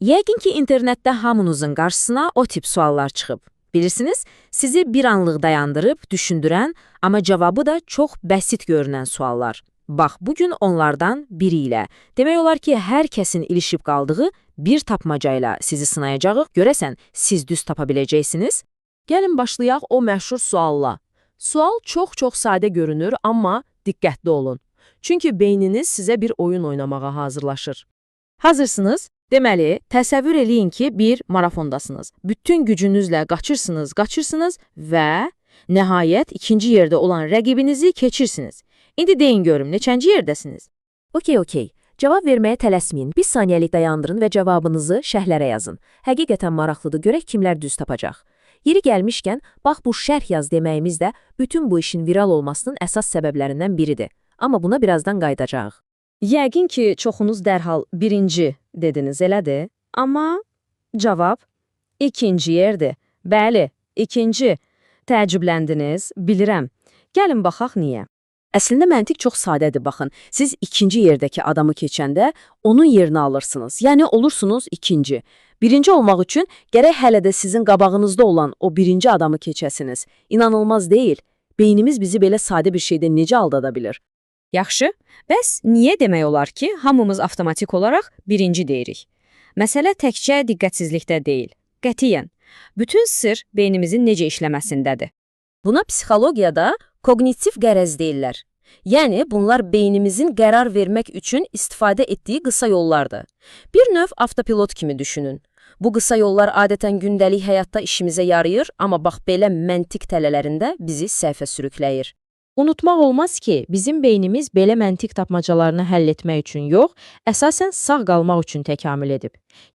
Yəqin ki, internetdə hamınızın qarşısına o tip suallar çıxıb. Bilirsiniz, sizi bir anlıq dayandırıb, düşündürən, amma cavabı da çox bəsit görünən suallar. Bax, bugün onlardan biri ilə. Demək olar ki, hər kəsin ilişib qaldığı bir tapmacayla sizi sınayacağıq. Görəsən, siz düz tapa biləcəksiniz? Gəlin başlayaq o məşhur sualla. Sual çox-çox sadə görünür, amma diqqətli olun. Çünki beyniniz sizə bir oyun oynamağa hazırlaşır. Hazırsınız? Deməli, təsəvvür eləyin ki, bir marafondasınız. Bütün gücünüzlə qaçırsınız və nəhayət ikinci yerdə olan rəqibinizi keçirsiniz. İndi deyin görüm, neçənci yerdəsiniz? Okey. Cavab verməyə tələsməyin. Bir saniyəlik dayandırın və cavabınızı şərhlərə yazın. Həqiqətən maraqlıdır, görək kimlər düz tapacaq. Yeri gəlmişkən, bax bu şərh yaz deməyimiz də bütün bu işin viral olmasının əsas səbəblərindən biridir. Amma buna birazdan qayıdacağıq. Yəqin ki, çoxunuz dərhal birinci dediniz, elədir? Amma cavab ikinci yerdir. Bəli, ikinci. Təəccübləndiniz, bilirəm. Gəlin baxaq niyə? Əslində məntiq çox sadədir, baxın. Siz ikinci yerdəki adamı keçəndə onun yerini alırsınız. Yəni olursunuz ikinci. Birinci olmaq üçün gərək hələ də sizin qabağınızda olan o birinci adamı keçəsiniz. İnanılmaz deyil. Beynimiz bizi belə sadə bir şeydə necə aldada bilir? Yaxşı, bəs niyə demək olar ki, hamımız avtomatik olaraq birinci deyirik? Məsələ təkcə diqqətsizlikdə deyil. Qətiyyən. Bütün sirr beynimizin necə işləməsindədir. Buna psixologiyada kognitiv qərəz deyirlər. Yəni, bunlar beynimizin qərar vermək üçün istifadə etdiyi qısa yollardır. Bir növ avtopilot kimi düşünün. Bu qısa yollar adətən gündəlik həyatda işimizə yarayır, amma bax belə məntiq tələlərində bizi səhvə sürükləyir. Unutmaq olmaz ki, bizim beynimiz belə məntiq tapmacalarını həll etmək üçün yox, əsasən sağ qalmaq üçün təkamül edib.